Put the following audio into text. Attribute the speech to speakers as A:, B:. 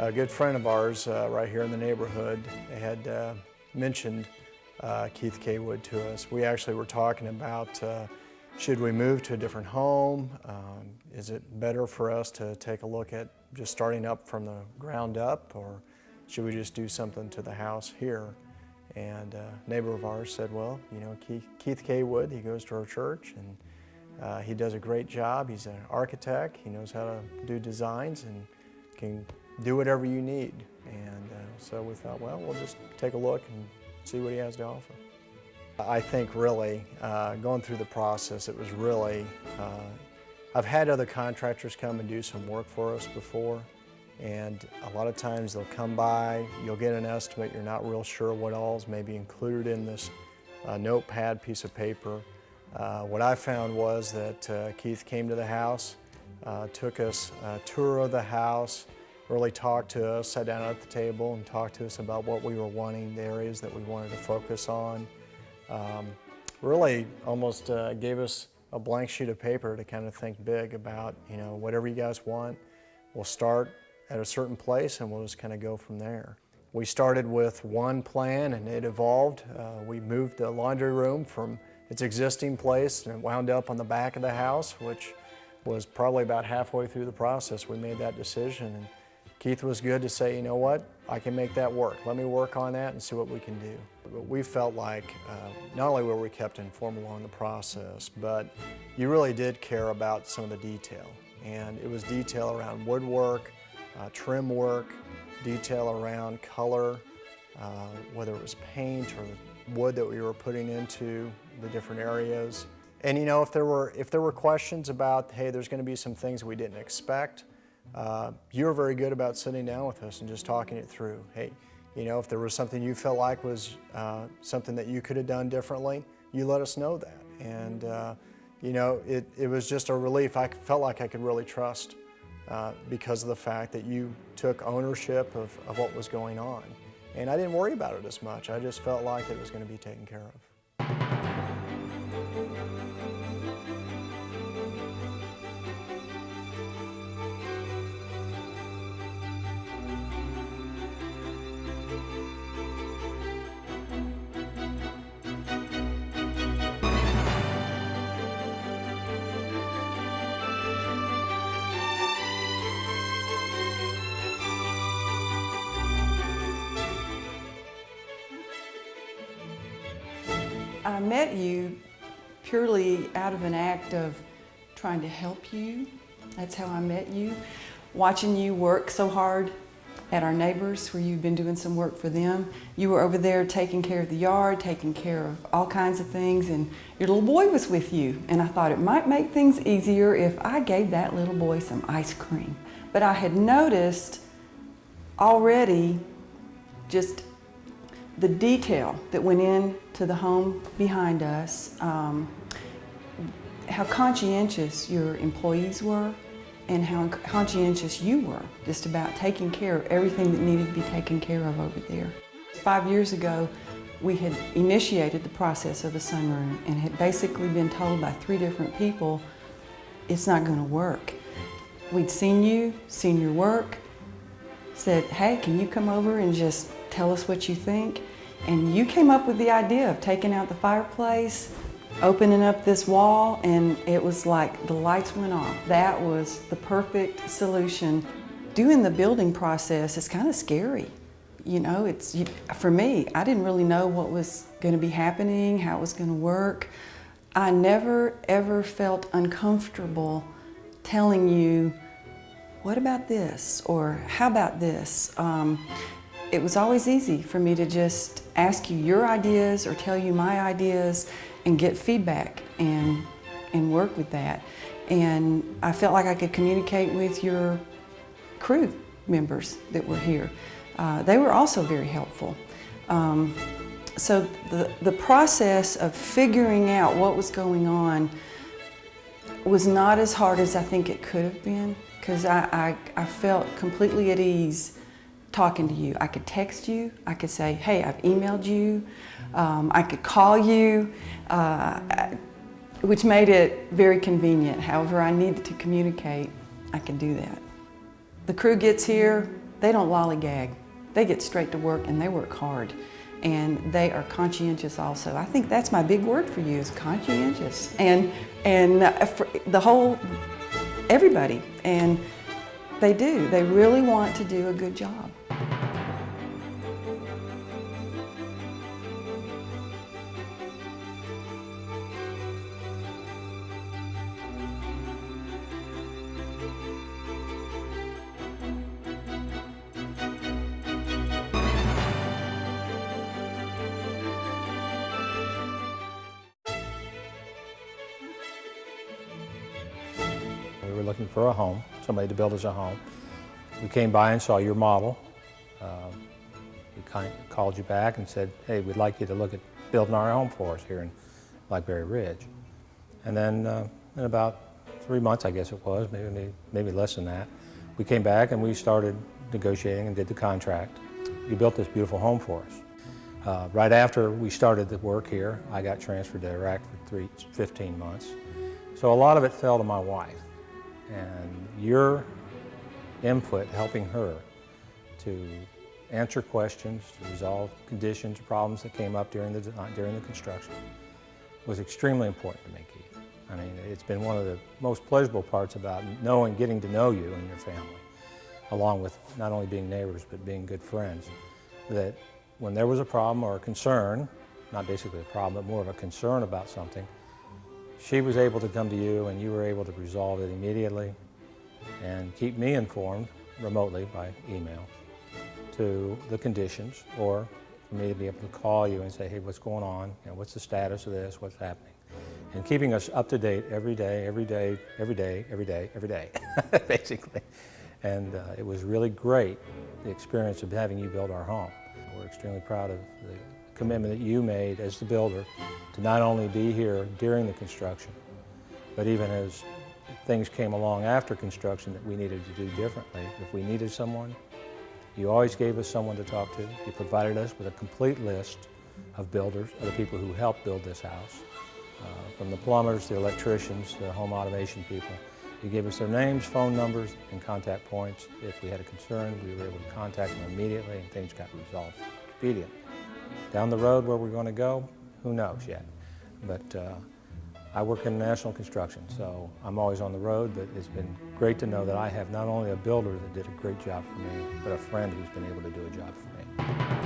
A: A good friend of ours right here in the neighborhood had mentioned Keith Caywood to us. We actually were talking about should we move to a different home? Is it better for us to take a look at just starting up from the ground up, or should we just do something to the house here? And a neighbor of ours said, well, you know, Keith Caywood, he goes to our church and he does a great job. He's an architect, he knows how to do designs and can do whatever you need. And so we thought, well, we'll just take a look and see what he has to offer. I think really, going through the process, it was really, I've had other contractors come and do some work for us before, and a lot of times they'll come by, you'll get an estimate, you're not real sure what all is maybe included in this notepad piece of paper. What I found was that Keith came to the house, took us a tour of the house, really talked to us, sat down at the table and talked to us about what we were wanting, the areas that we wanted to focus on. Really almost gave us a blank sheet of paper to kind of think big about, you know, whatever you guys want, we'll start at a certain place and we'll just kind of go from there. We started with one plan and it evolved. We moved the laundry room from its existing place and it wound up on the back of the house, which was probably about halfway through the process we made that decision. And Keith was good to say, you know what, I can make that work. Let me work on that and see what we can do. But we felt like not only were we kept informed along the process, but you really did care about some of the detail. And it was detail around woodwork, trim work, detail around color, whether it was paint or wood that we were putting into the different areas. And you know, if there were questions about, hey, there's going to be some things we didn't expect, you were very good about sitting down with us and just talking it through. Hey, you know, if there was something you felt like was something that you could have done differently, you let us know that. And you know, it was just a relief. I felt like I could really trust because of the fact that you took ownership of what was going on. And I didn't worry about it as much. I just felt like it was going to be taken care of.
B: I met you purely out of an act of trying to help you. That's how I met you. Watching you work so hard at our neighbors where you've been doing some work for them. You were over there taking care of the yard, taking care of all kinds of things, and your little boy was with you. And I thought it might make things easier if I gave that little boy some ice cream. But I had noticed already just the detail that went into the home behind us, how conscientious your employees were and how conscientious you were just about taking care of everything that needed to be taken care of over there. 5 years ago, we had initiated the process of a sunroom and had basically been told by 3 different people, it's not going to work. We'd seen your work, said, hey, can you come over and just tell us what you think? And you came up with the idea of taking out the fireplace, opening up this wall, and it was like the lights went off. That was the perfect solution. Doing the building process is kind of scary. You know, for me, I didn't really know what was going to be happening, how it was going to work. I never ever felt uncomfortable telling you, what about this? Or how about this? It was always easy for me to just ask you your ideas or tell you my ideas and get feedback and work with that. And I felt like I could communicate with your crew members that were here. They were also very helpful. So the process of figuring out what was going on was not as hard as I think it could have been, because I felt completely at ease talking to you. I could text you, I could say, hey, I've emailed you, I could call you, which made it very convenient. However I needed to communicate, I could do that. The crew gets here, They don't lollygag. They get straight to work and they work hard. And they are conscientious also. I think that's my big word for you, is conscientious. And for the whole, everybody. And they do. They really want to do a good job.
C: We were looking for a home, somebody to build us a home. We came by and saw your model. We called you back and said, hey, we'd like you to look at building our home for us here in Blackberry Ridge. And then in about 3 months, I guess it was, maybe less than that, we came back and we started negotiating and did the contract. You built this beautiful home for us. Right after we started the work here, I got transferred to Iraq for 15 months. So a lot of it fell to my wife. And your input helping her to answer questions, to resolve conditions, problems that came up during the construction was extremely important to me, Keith. I mean, it's been one of the most pleasurable parts about getting to know you and your family, along with not only being neighbors, but being good friends, that when there was a problem or a concern, not basically a problem, but more of a concern about something, she was able to come to you and you were able to resolve it immediately and keep me informed remotely by email to the conditions, or for me to be able to call you and say, hey, what's going on? You know, what's the status of this? What's happening? And keeping us up to date every day, basically. And it was really great, the experience of having you build our home. We're extremely proud of the commitment that you made as the builder to not only be here during the construction, but even as things came along after construction that we needed to do differently. If we needed someone, you always gave us someone to talk to. You provided us with a complete list of builders, of the people who helped build this house, from the plumbers, the electricians, the home automation people. You gave us their names, phone numbers, and contact points. If we had a concern, we were able to contact them immediately and things got resolved expediently. Down the road where we're going to go, who knows yet. But I work in national construction, so I'm always on the road, but it's been great to know that I have not only a builder that did a great job for me, but a friend who's been able to do a job for me.